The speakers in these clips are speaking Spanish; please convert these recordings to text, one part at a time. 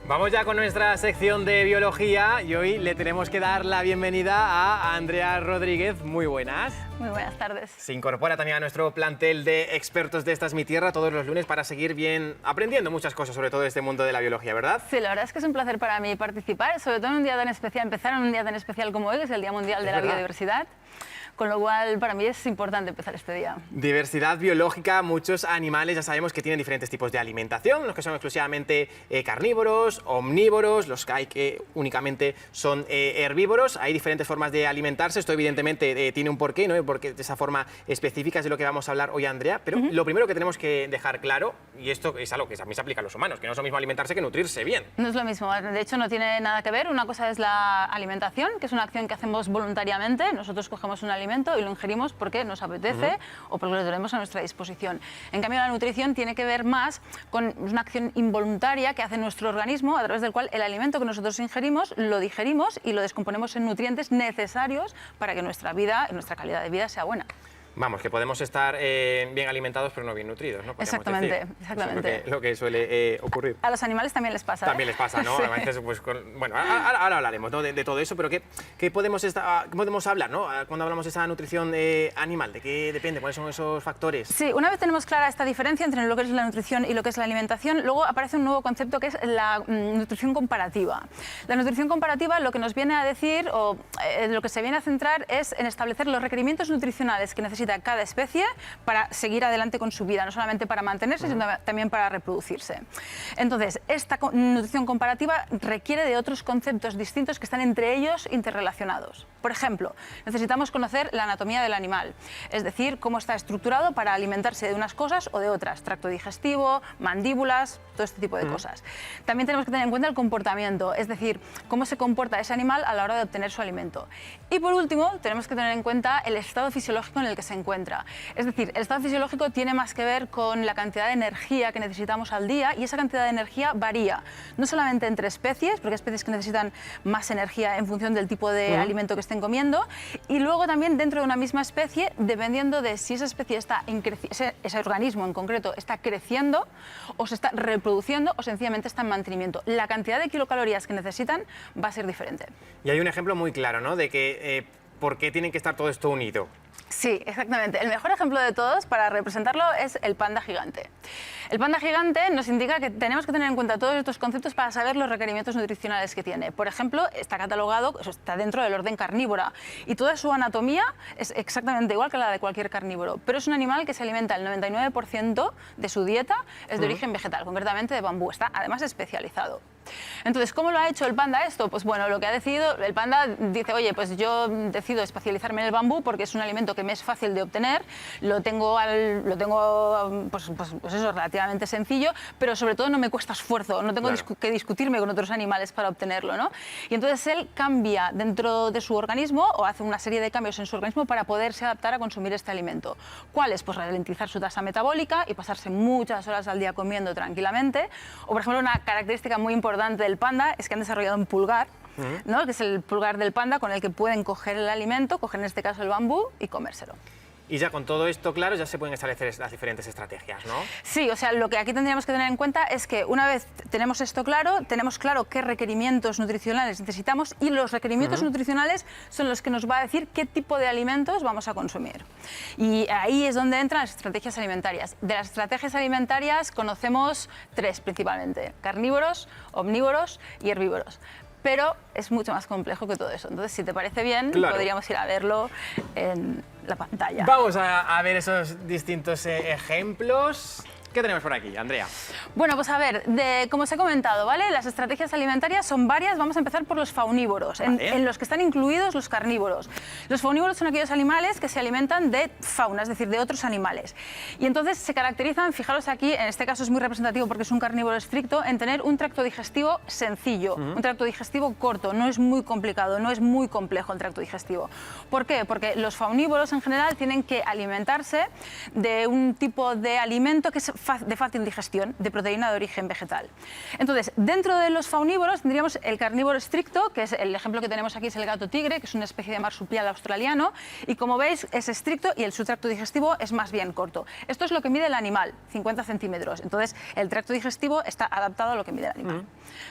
Vamos ya con nuestra sección de biología y hoy le tenemos que dar la bienvenida a Andrea Rodríguez. Muy buenas. Muy buenas tardes. Se incorpora también a nuestro plantel de expertos de Esta es mi tierra todos los lunes para seguir bien aprendiendo muchas cosas sobre todo este mundo de la biología, ¿verdad? Sí, la verdad es que es un placer para mí participar, sobre todo en un día tan especial, empezar en un día tan especial como hoy, que es el Día Mundial de la Biodiversidad. Con lo cual, para mí es importante empezar este día. Diversidad biológica, muchos animales ya sabemos que tienen diferentes tipos de alimentación, los que son exclusivamente carnívoros, omnívoros, los que hay que únicamente son herbívoros. Hay diferentes formas de alimentarse, esto evidentemente tiene un porqué, ¿no? Porque de esa forma específica es de lo que vamos a hablar hoy, Andrea, pero lo primero que tenemos que dejar claro, y esto es algo que a mí se aplica a los humanos, que no es lo mismo alimentarse que nutrirse bien. No es lo mismo, de hecho no tiene nada que ver. Una cosa es la alimentación, que es una acción que hacemos voluntariamente. Nosotros cogemos un alimento y lo ingerimos porque nos apetece o porque lo tenemos a nuestra disposición. En cambio, la nutrición tiene que ver más con una acción involuntaria que hace nuestro organismo, a través del cual el alimento que nosotros ingerimos lo digerimos y lo descomponemos en nutrientes necesarios para que nuestra vida, nuestra calidad de vida sea buena. Vamos, que podemos estar bien alimentados pero no bien nutridos, ¿no? Exactamente, decir. exactamente. Eso es lo que suele ocurrir. A los animales también les pasa. También les pasa, ¿no? Sí. A veces, pues, bueno, ahora hablaremos, ¿no? de todo eso, pero ¿qué podemos hablar, ¿no? Cuando hablamos de esa nutrición animal? ¿De qué depende? ¿Cuáles son esos factores? Sí, una vez tenemos clara esta diferencia entre lo que es la nutrición y lo que es la alimentación, luego aparece un nuevo concepto que es la nutrición comparativa. La nutrición comparativa lo que nos viene a decir, o lo que se viene a centrar, es en establecer los requerimientos nutricionales que necesita cada especie para seguir adelante con su vida, no solamente para mantenerse, sino también para reproducirse. Entonces, esta nutrición comparativa requiere de otros conceptos distintos que están entre ellos interrelacionados. Por ejemplo, necesitamos conocer la anatomía del animal, es decir, cómo está estructurado para alimentarse de unas cosas o de otras, tracto digestivo, mandíbulas, todo este tipo de cosas. También tenemos que tener en cuenta el comportamiento, es decir, cómo se comporta ese animal a la hora de obtener su alimento. Y por último, tenemos que tener en cuenta el estado fisiológico en el que se encuentra. Es decir, el estado fisiológico tiene más que ver con la cantidad de energía que necesitamos al día, y esa cantidad de energía varía, no solamente entre especies, porque hay especies que necesitan más energía en función del tipo de alimento que estén comiendo, y luego también dentro de una misma especie, dependiendo de si esa especie está ese organismo en concreto está creciendo o se está reproduciendo o sencillamente está en mantenimiento. La cantidad de kilocalorías que necesitan va a ser diferente. Y hay un ejemplo muy claro, ¿no? De que por qué tiene que estar todo esto unido. Sí, exactamente. El mejor ejemplo de todos para representarlo es el panda gigante. El panda gigante nos indica que tenemos que tener en cuenta todos estos conceptos para saber los requerimientos nutricionales que tiene. Por ejemplo, está catalogado, está dentro del orden carnívora, y toda su anatomía es exactamente igual que la de cualquier carnívoro, pero es un animal que se alimenta, el 99% de su dieta es de origen vegetal, concretamente de bambú. Está además especializado. Entonces, ¿cómo lo ha hecho el panda esto? Pues bueno, lo que ha decidido, el panda dice, oye, pues yo decido especializarme en el bambú porque es un alimento que me es fácil de obtener, lo tengo pues eso, relativamente sencillo, pero sobre todo no me cuesta esfuerzo, no tengo que discutirme con otros animales para obtenerlo, ¿no? Y entonces él cambia dentro de su organismo, o hace una serie de cambios en su organismo para poderse adaptar a consumir este alimento. ¿Cuáles? Pues ralentizar su tasa metabólica y pasarse muchas horas al día comiendo tranquilamente. O, por ejemplo, una característica muy importante del panda es que han desarrollado un pulgar, ¿no? Que es el pulgar del panda con el que pueden coger el alimento, coger en este caso el bambú y comérselo. Y ya con todo esto claro, ya se pueden establecer las diferentes estrategias, ¿no? Sí, o sea, lo que aquí tendríamos que tener en cuenta es que una vez tenemos esto claro, tenemos claro qué requerimientos nutricionales necesitamos, y los requerimientos nutricionales son los que nos va a decir qué tipo de alimentos vamos a consumir. Y ahí es donde entran las estrategias alimentarias. De las estrategias alimentarias conocemos tres principalmente: carnívoros, omnívoros y herbívoros. Pero es mucho más complejo que todo eso. Entonces, si te parece bien, podríamos ir a verlo en la pantalla. Vamos a ver esos distintos ejemplos. ¿Qué tenemos por aquí, Andrea? Bueno, pues a ver, como os he comentado, ¿vale? Las estrategias alimentarias son varias. Vamos a empezar por los faunívoros, en los que están incluidos los carnívoros. Los faunívoros son aquellos animales que se alimentan de fauna, es decir, de otros animales. Y entonces se caracterizan, fijaros aquí, en este caso es muy representativo porque es un carnívoro estricto, en tener un tracto digestivo sencillo, un tracto digestivo corto, no es muy complicado, no es muy complejo el tracto digestivo. ¿Por qué? Porque los faunívoros en general tienen que alimentarse de un tipo de alimento que es de fácil digestión, de proteína de origen vegetal. Entonces, dentro de los faunívoros tendríamos el carnívoro estricto, que es el ejemplo que tenemos aquí, es el gato tigre, que es una especie de marsupial australiano, y como veis es estricto y su tracto digestivo es más bien corto. Esto es lo que mide el animal, 50 centímetros. Entonces, el tracto digestivo está adaptado a lo que mide el animal.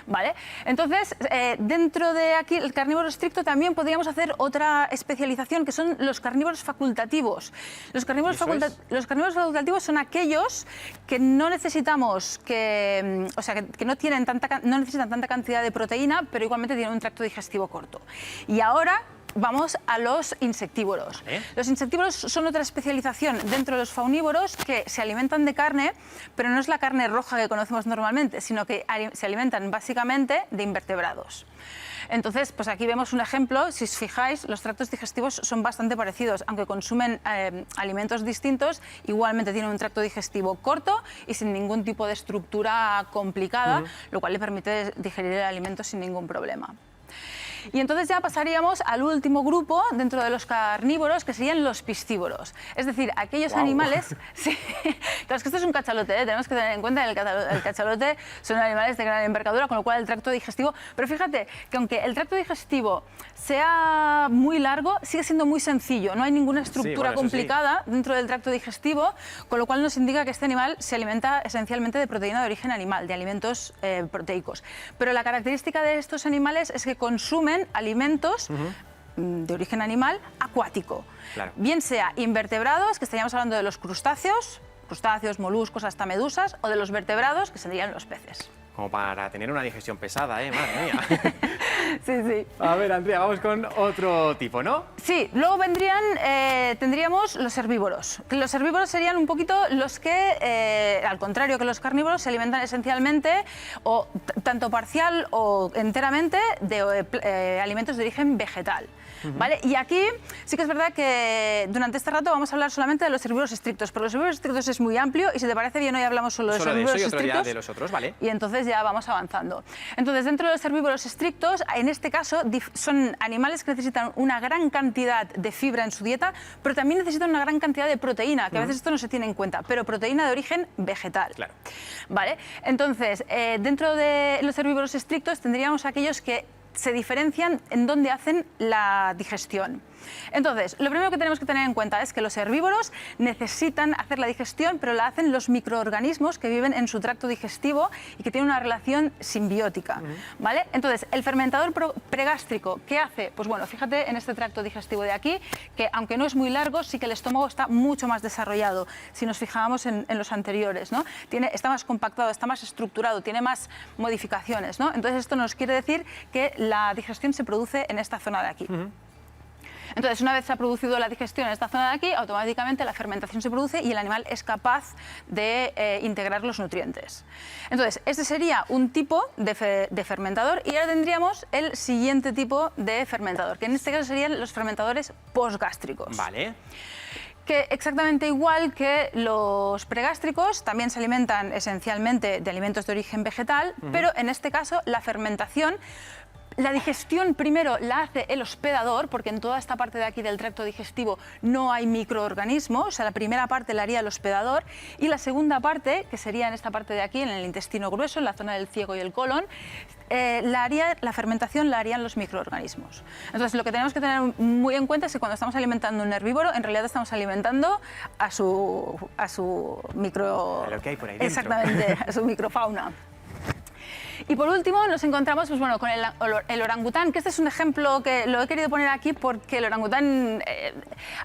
¿Vale? Entonces, dentro de aquí, el carnívoro estricto, también podríamos hacer otra especialización, que son los carnívoros facultativos. Los carnívoros facultativos son aquellos que no necesitamos o sea, que no necesitan tanta cantidad de proteína, pero igualmente tienen un tracto digestivo corto. Y ahora vamos a los insectívoros. Los insectívoros son otra especialización dentro de los faunívoros que se alimentan de carne, pero no es la carne roja que conocemos normalmente, sino que se alimentan básicamente de invertebrados. Entonces, pues aquí vemos un ejemplo. Si os fijáis, los tractos digestivos son bastante parecidos, aunque consumen alimentos distintos, igualmente tienen un tracto digestivo corto y sin ningún tipo de estructura complicada, lo cual le permite digerir el alimento sin ningún problema. Y entonces ya pasaríamos al último grupo dentro de los carnívoros, que serían los piscívoros. Es decir, aquellos animales... Sí, claro, es que esto es un cachalote, tenemos que tener en cuenta que el cachalote son animales de gran envergadura, con lo cual el tracto digestivo... Pero fíjate que aunque el tracto digestivo sea muy largo, sigue siendo muy sencillo, no hay ninguna estructura complicada dentro del tracto digestivo, con lo cual nos indica que este animal se alimenta esencialmente de proteína de origen animal, de alimentos proteicos. Pero la característica de estos animales es que consumen alimentos de origen animal acuático, bien sea invertebrados, que estaríamos hablando de los crustáceos, moluscos, hasta medusas, o de los vertebrados, que serían los peces. Como para tener una digestión pesada, madre mía. Sí, sí. A ver, Andrea, vamos con otro tipo, ¿no? Sí, luego tendríamos los herbívoros. Los herbívoros serían un poquito los que, al contrario que los carnívoros, se alimentan esencialmente, o tanto parcial o enteramente, de alimentos de origen vegetal. ¿Vale? Y aquí sí que es verdad que durante este rato vamos a hablar solamente de los herbívoros estrictos, porque los herbívoros estrictos es muy amplio y si te parece bien hoy hablamos solo de los herbívoros estrictos. Y otro día de los otros, ¿vale? Y entonces ya vamos avanzando. Entonces, dentro de los herbívoros estrictos, en este caso son animales que necesitan una gran cantidad de fibra en su dieta, pero también necesitan una gran cantidad de proteína, que a veces esto no se tiene en cuenta, pero proteína de origen vegetal. Claro. ¿Vale? Entonces, dentro de los herbívoros estrictos tendríamos aquellos que se diferencian en dónde hacen la digestión. Entonces, lo primero que tenemos que tener en cuenta es que los herbívoros necesitan hacer la digestión, pero la hacen los microorganismos que viven en su tracto digestivo y que tienen una relación simbiótica. ¿Vale? Entonces, el fermentador pregástrico, ¿qué hace? Pues bueno, fíjate en este tracto digestivo de aquí, que aunque no es muy largo, sí que el estómago está mucho más desarrollado, si nos fijábamos en los anteriores, ¿no? Está más compactado, está más estructurado, tiene más modificaciones, ¿no? Entonces, esto nos quiere decir que la digestión se produce en esta zona de aquí. Entonces, una vez se ha producido la digestión en esta zona de aquí, automáticamente la fermentación se produce y el animal es capaz de integrar los nutrientes. Entonces, este sería un tipo de fermentador y ahora tendríamos el siguiente tipo de fermentador, que en este caso serían los fermentadores posgástricos. Vale. Que exactamente igual que los pregástricos, también se alimentan esencialmente de alimentos de origen vegetal, pero en este caso la fermentación, la digestión primero la hace el hospedador, porque en toda esta parte de aquí del tracto digestivo no hay microorganismos, o sea, la primera parte la haría el hospedador y la segunda parte, que sería en esta parte de aquí, en el intestino grueso, en la zona del ciego y el colon, la fermentación la harían los microorganismos. Entonces, lo que tenemos que tener muy en cuenta es que cuando estamos alimentando un herbívoro, en realidad estamos alimentando a su micro... A lo que hay por ahí dentro. Exactamente, a su microfauna. Y por último nos encontramos pues, bueno, con el orangután, que este es un ejemplo que lo he querido poner aquí porque el orangután,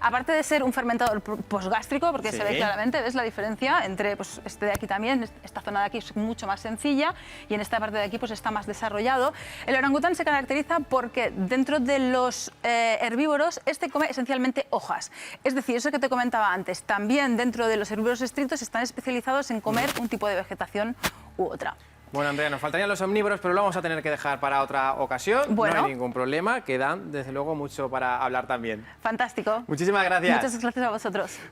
aparte de ser un fermentador posgástrico, porque se ve claramente, ves la diferencia entre pues, este de aquí también, esta zona de aquí es mucho más sencilla y en esta parte de aquí pues, está más desarrollado. El orangután se caracteriza porque dentro de los herbívoros este come esencialmente hojas. Es decir, eso que te comentaba antes, también dentro de los herbívoros estrictos están especializados en comer un tipo de vegetación u otra. Bueno, Andrea, nos faltarían los omnívoros, pero lo vamos a tener que dejar para otra ocasión. Bueno. No hay ningún problema, quedan, desde luego, mucho para hablar también. Fantástico. Muchísimas gracias. Muchas gracias a vosotros.